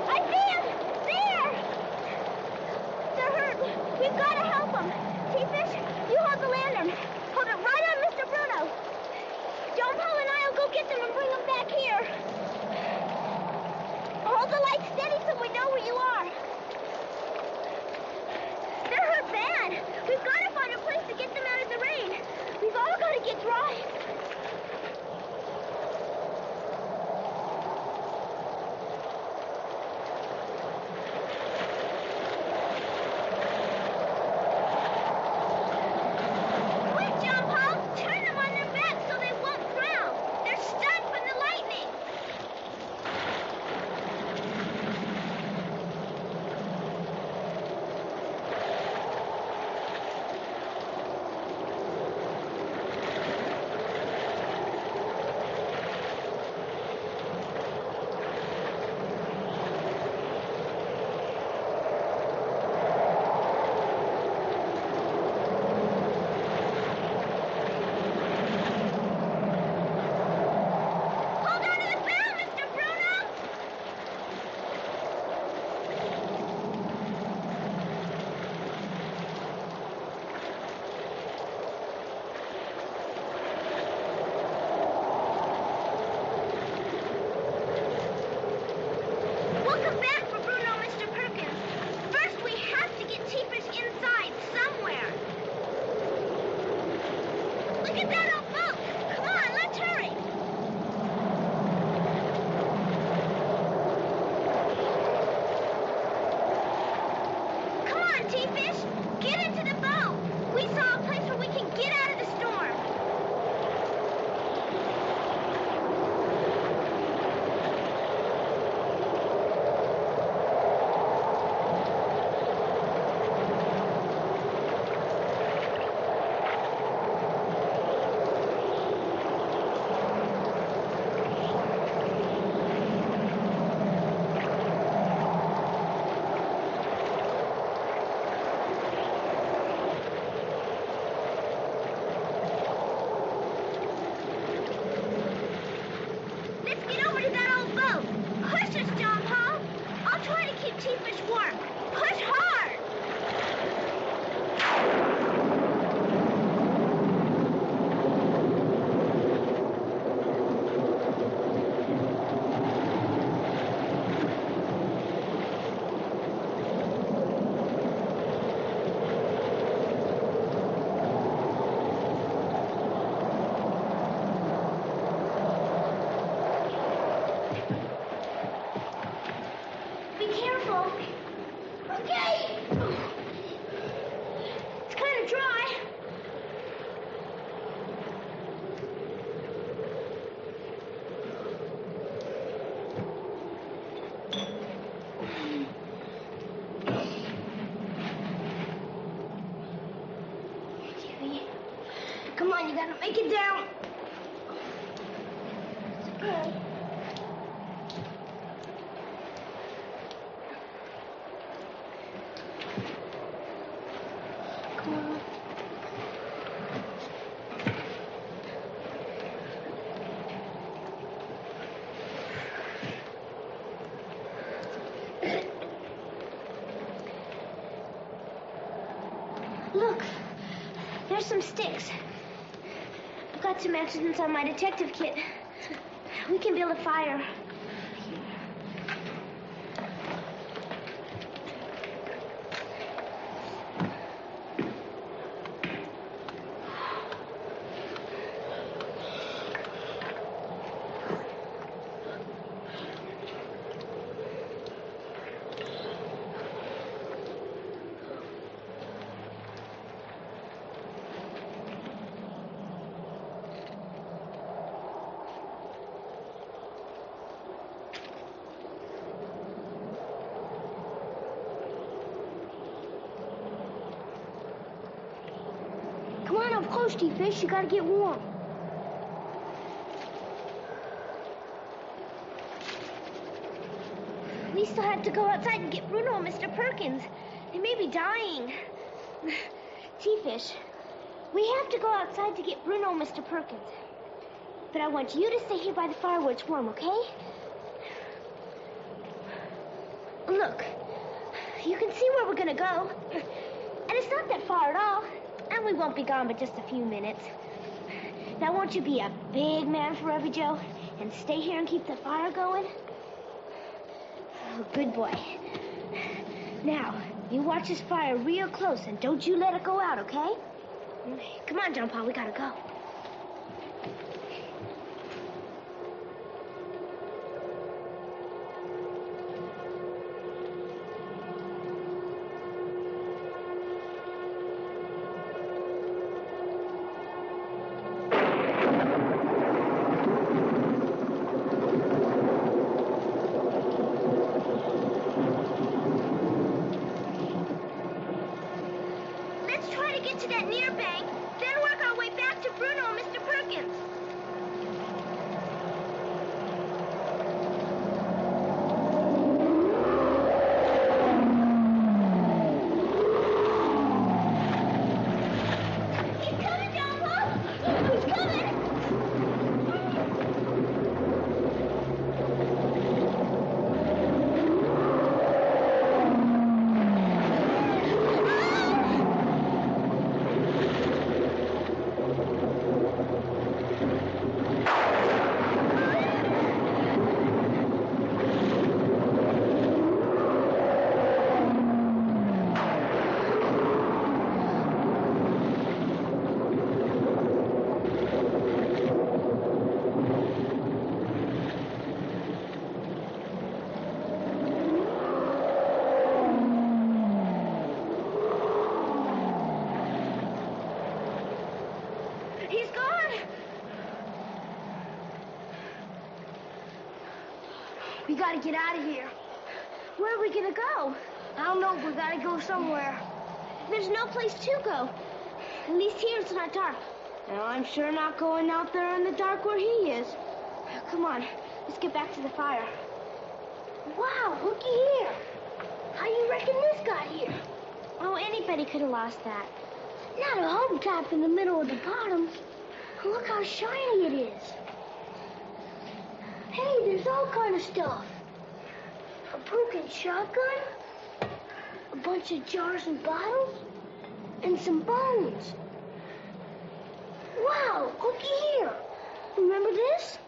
I see him! There! storm. Hold it right on Mr. Bruno. John-Paul and I will go get them and bring them back here. Hold the light steady so we know where you are. They're hurt bad. We've got to find a place to get them out of the rain. We've all got to get dry. Come on, you gotta make it down. It's okay. Come on. Look, there's some sticks. I've got some accidents on my detective kit. We can build a fire. Come on up close, T-Fish. You gotta get warm. We still have to go outside and get Bruno and Mr. Perkins. They may be dying. T-Fish, we have to go outside to get Bruno and Mr. Perkins. But I want you to stay here by the fire where it's warm, okay? Look, you can see where we're gonna go. And it's not that far at all. And we won't be gone but just a few minutes. Now, won't you be a big man for Evie-Jo and stay here and keep the fire going? Oh, good boy. Now, you watch this fire real close and don't you let it go out, okay? Come on, John-Paul, we gotta go. To that near bank, then work our way back to Bruno and Mr. Perkins. He's coming, John-Paul! He's coming! He's gone. We gotta get out of here. Where are we gonna go? I don't know. We gotta go somewhere. There's no place to go. At least here it's not dark. And I'm sure not going out there in the dark where he is. Come on, let's get back to the fire. Wow, looky here. How you reckon this got here? Oh, anybody could have lost that. Not a hubcap in the middle of the bottom. Look how shiny it is. Hey, there's all kind of stuff. A broken shotgun, a bunch of jars and bottles, and some bones. Wow, looky here. Remember this?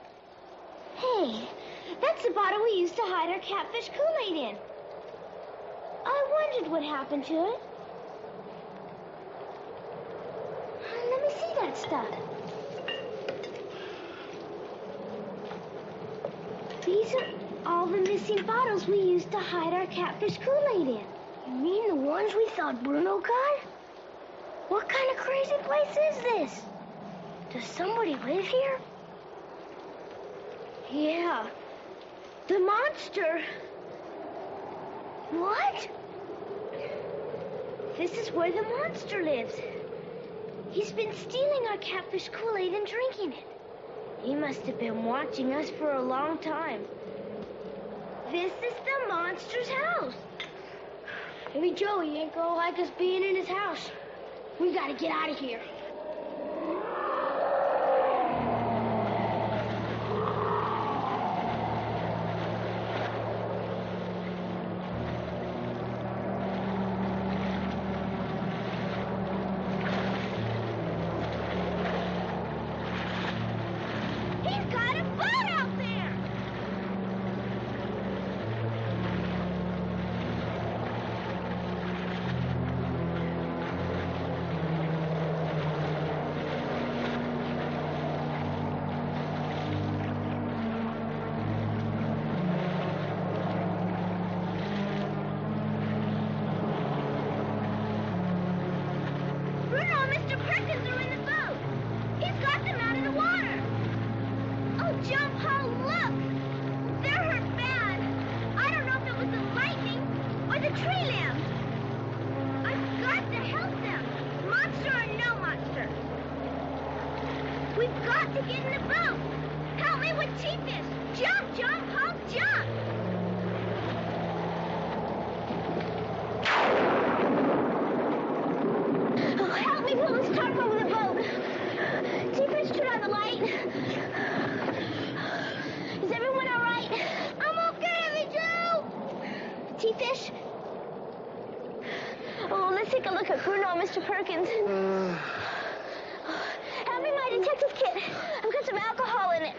Hey, that's the bottle we used to hide our catfish Kool-Aid in. I wondered what happened to it. Let me see that stuff. These are all the missing bottles we used to hide our catfish Kool-Aid in. You mean the ones we thought Bruno got? What kind of crazy place is this? Does somebody live here? Yeah. The monster. What? This is where the monster lives. He's been stealing our catfish Kool-Aid and drinking it. He must have been watching us for a long time. This is the monster's house. Maybe Joey ain't gonna like us being in his house. We gotta get out of here. John-Paul, look! They're hurt bad. I don't know if it was the lightning or the tree limbs. I've got to help them, monster or no monster. We've got to get in the boat. Help me with cheapness. Jump, John-Paul, jump! Oh, help me pull this tarp over the boat. T-Fish, turn on the light. Is everyone all right? I'm okay, Evie-Jo! T-Fish? Oh, let's take a look Buford, Bruno, Mr. Perkins. Hand me my detective kit. I've got some alcohol in it.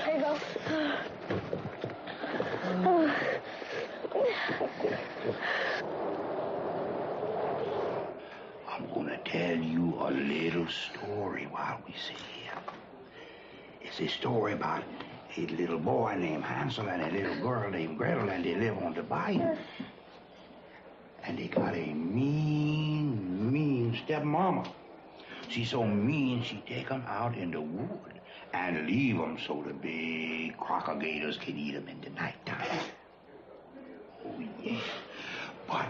Here you go. I'm gonna tell you a little story while we sit here. It's a story about a little boy named Hansel and a little girl named Gretel, and they live on the bayou. And they got a mean stepmama. She's so mean, she take them out in the wood and leave them so the big crocodiles can eat them in the nighttime. Oh, yeah. But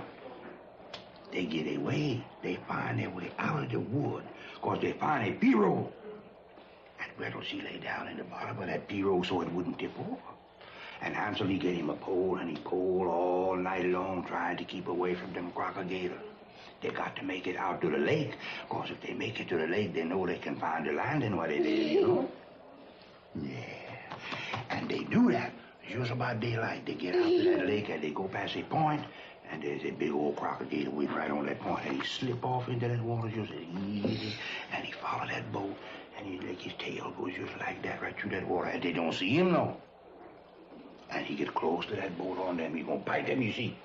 they get away. They find their way out of the wood because they find a pirogue. And Gretel, she lay down in the bottom of that pirogue so it wouldn't tip over. And Hansel, he gave him a pole, and he pulled all night long trying to keep away from them crocodiles. They got to make it out to the lake, because if they make it to the lake, they know they can find the landing where they live, you know? Yeah. And they do that just about daylight. They get out to that lake, and they go past a point, and there's a big old crocodile waiting right on that point, and he slip off into that water just as easy, and he follow that boat, and he like his tail goes just like that right through that water, and they don't see him, no. And he get close to that boat on them, he gonna bite them, you see.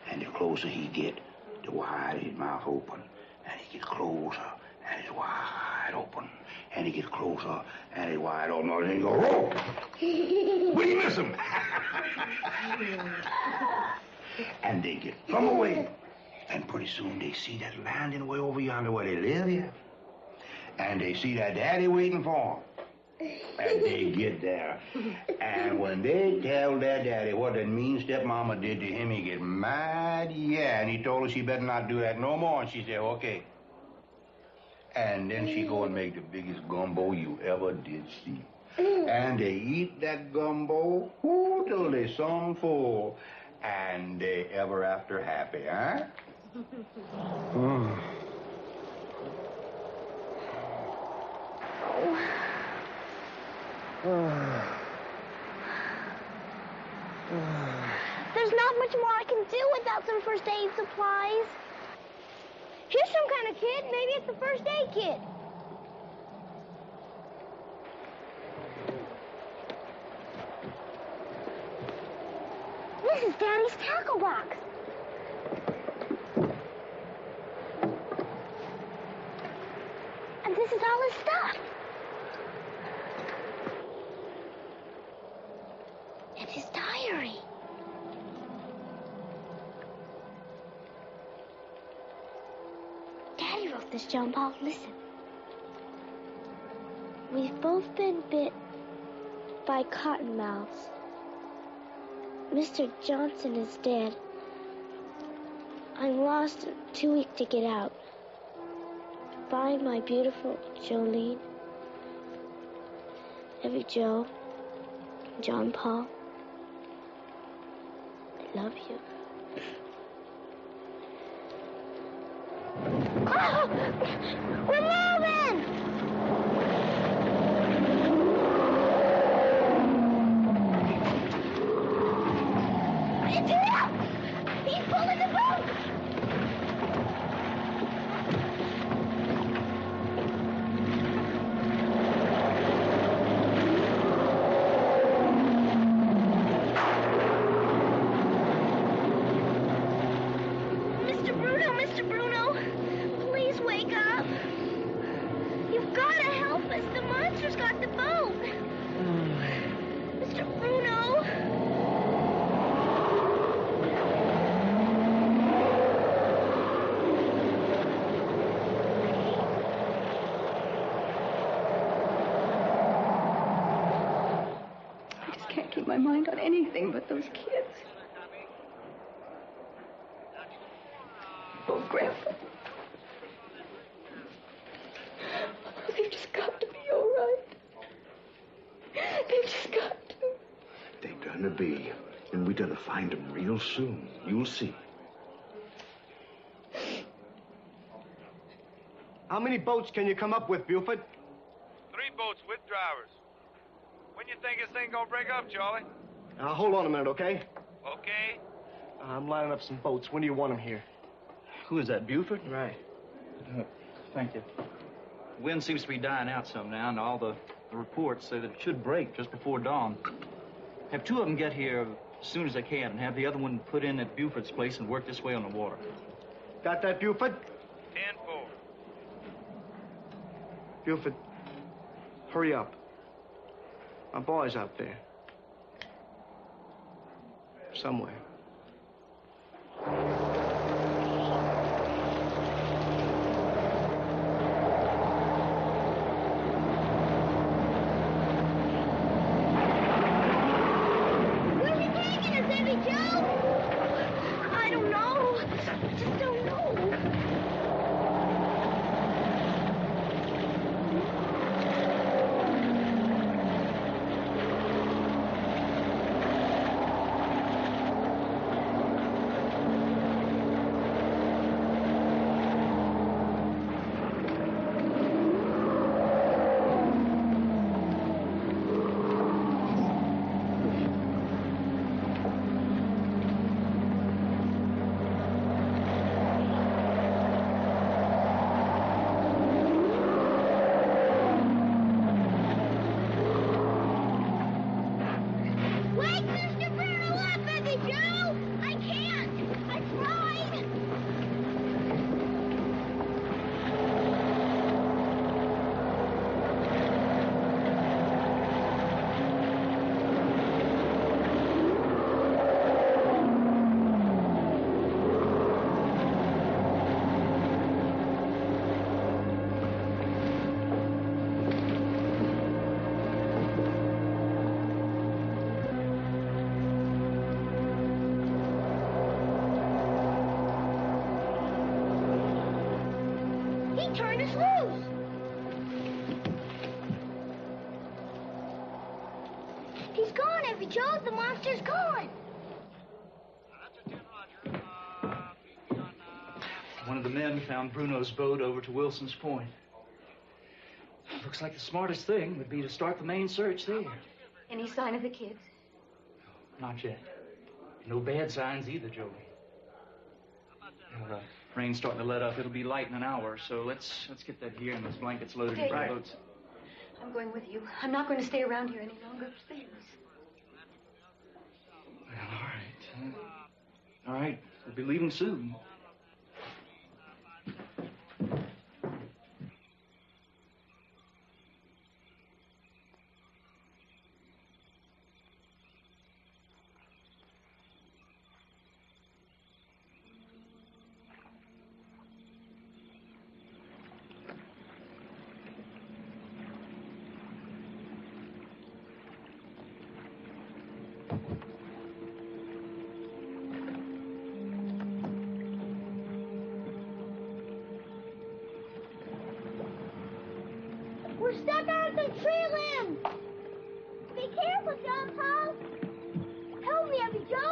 And the closer he get, the wider his mouth open. And he get closer, and it's wide open. And he get closer, and it's wide open. And then he go, whoa! Will you miss him? And they get plumb away. And pretty soon they see that landing way over yonder where they live here. And they see that daddy waiting for them. And they get there. And when they tell their daddy what that mean stepmama did to him, he get mad, yeah. And he told her she better not do that no more. And she said, okay. And then she go and make the biggest gumbo you ever did see. And they eat that gumbo, whoo, till they some full. And they ever after happy, huh? There's not much more I can do without some first aid supplies. Here's some kind of kit. Maybe it's the first aid kit. This is Daddy's tackle box. And this is all his stuff. And his diary. Daddy wrote this, John-Paul. Listen. We've both been bit by cottonmouths. Mr. Johnson is dead. I'm lost and too weak to get out. Goodbye, my beautiful Jolene. Evie-Jo, John-Paul. I love you. Oh! We're moving! It's him! He's pulling the boat! Mr. Bruno, please wake up. You've got to help us. The monster's got the boat. Mr. Bruno. I just can't keep my mind on anything but those kids. Oh, Grandpa. They've just got to be all right. They've just got to. They're gonna be. And we're gonna find them real soon. You'll see. How many boats can you come up with, Buford? 3 boats with drivers. When you think this thing gonna break up, Charlie? Hold on a minute, okay? Okay. I'm lining up some boats. When do you want them here? Who is that, Buford? Right. Thank you. The wind seems to be dying out some now, and all the reports say that it should break just before dawn. Have two of them get here as soon as they can, and have the other one put in at Buford's place and work this way on the water. Got that, Buford? 10-4. Buford, hurry up. My boy's out there. Somewhere. Where's he taking us, Evie-Jo? I don't know. I just don't know. Wake Mr. Bruno up, Evie-Jo! I can't! I tried! He turned us loose! He's gone, Evie-Jo. The monster's gone. One of the men found Bruno's boat over to Wilson's Point. Looks like the smartest thing would be to start the main search there. Any sign of the kids? Not yet. No bad signs either, Joey. Well, rain's starting to let up. It'll be light in an hour, so let's get that gear and those blankets loaded into the boats. I'm going with you. I'm not going to stay around here any longer, please. Well, all right. All right. We'll be leaving soon. We're stuck on the tree limb! Be careful, John-Paul! Help me, Evie-Jo!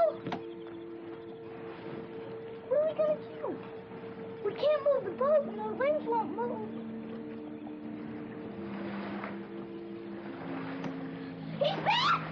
What are we gonna do? We can't move the boat and our limbs won't move. He's back!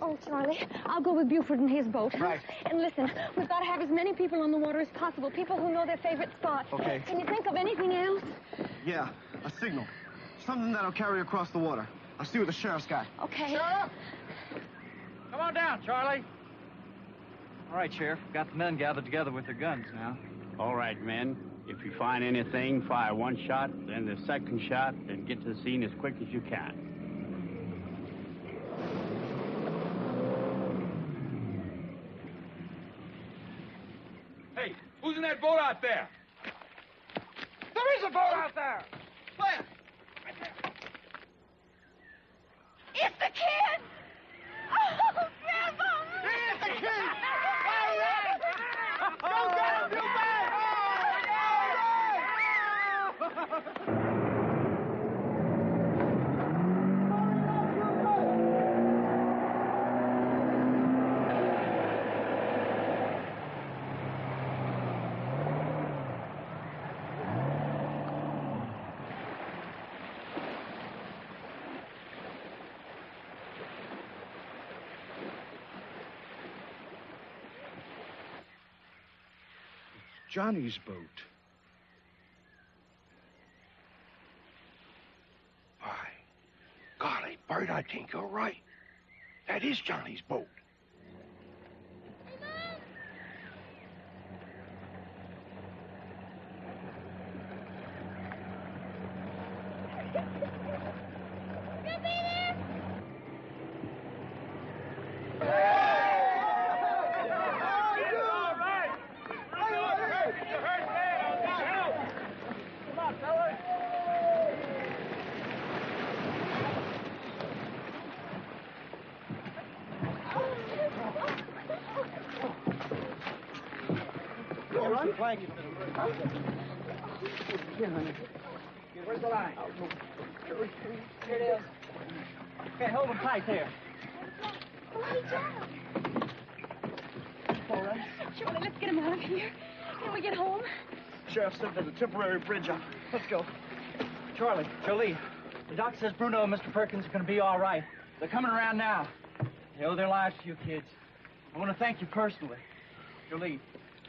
Oh, Charlie, I'll go with Buford in his boat. Right. And listen, we've got to have as many people on the water as possible, people who know their favorite spots. Okay. Can you think of anything else? Yeah, a signal. Something that'll carry across the water. I'll see what the sheriff's got. Okay. Sheriff! Come on down, Charlie. All right, Sheriff. Got the men gathered together with their guns now. All right, men. If you find anything, fire one shot, then the second shot, and get to the scene as quick as you can. Hey, who's in that boat out there? There is a boat out there! Where? It's the kid! Oh, Grandpa! It's the kid! All right! Go get him, you man! Johnny's boat. Why, golly, Bert, I think you're right. That is Johnny's boat. Where's the line? Here it is. Okay, hold them tight there. All right. Charlie, let's get him out of here. Can we get home? Sheriff said there's a temporary bridge up. Let's go. Charlie, Jolie, the doc says Bruno and Mr. Perkins are going to be all right. They're coming around now. They owe their lives to you kids. I want to thank you personally. Jolie,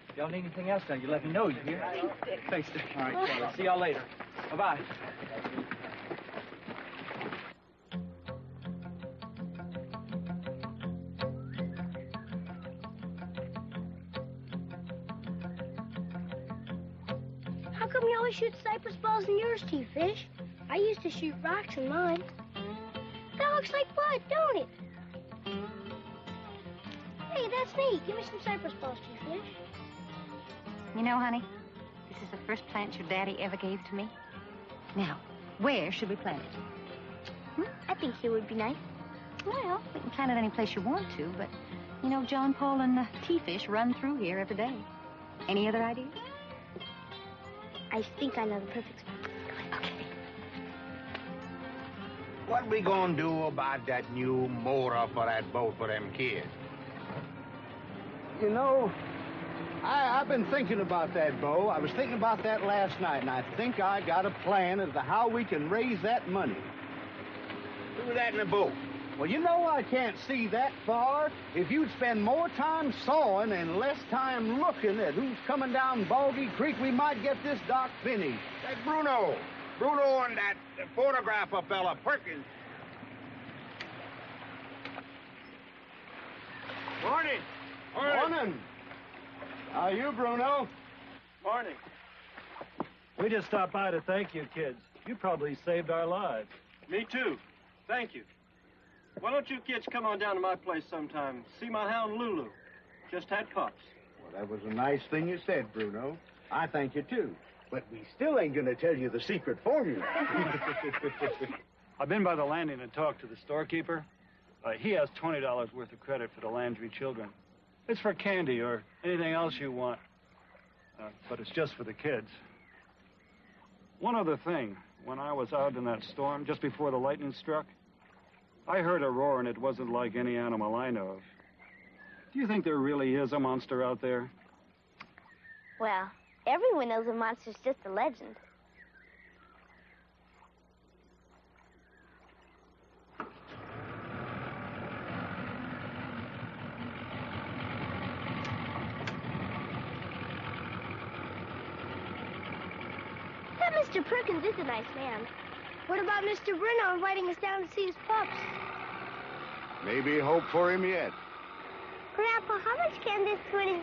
if y'all need anything else, now you let me know, you hear? Thanks, Dick. All right, Charlie. See y'all later. Bye-bye. How come you always shoot cypress balls in yours, T-Fish? I used to shoot rocks in mine. That looks like blood, don't it? Hey, that's neat. Give me some cypress balls, T-Fish. You know, honey, this is the first plant your daddy ever gave to me. Now, where should we plant it? I think here would be nice. Well, we can plant it any place you want to, but, you know, John-Paul and T-Fish run through here every day. Any other ideas? I think I know the perfect spot. Okay. What we gonna do about that new motor for that boat for them kids? You know, I've been thinking about that, Bo. I was thinking about that last night, and I think I got a plan as to how we can raise that money. Do that in the boat. Well, you know I can't see that far. If you'd spend more time sawing and less time looking at who's coming down Boggy Creek, we might get this dock finished. Hey, Bruno and that photographer fella, Perkins. Morning. Morning. How are you, Bruno? Morning. We just stopped by to thank you, kids. You probably saved our lives. Me too. Thank you. Why don't you kids come on down to my place sometime? See my hound Lulu. Just had pups. Well, that was a nice thing you said, Bruno. I thank you, too. But we still ain't going to tell you the secret formula. I've been by the landing and talked to the storekeeper. He has $20 worth of credit for the Landry children. It's for candy or anything else you want. But it's just for the kids. One other thing. When I was out in that storm, just before the lightning struck, I heard a roar, and it wasn't like any animal I know of. Do you think there really is a monster out there? Well, everyone knows a monster's just a legend. Mr. Perkins is a nice man. What about Mr. Bruno inviting us down to see his pups? Maybe hope for him yet. Grandpa, how much can this $20?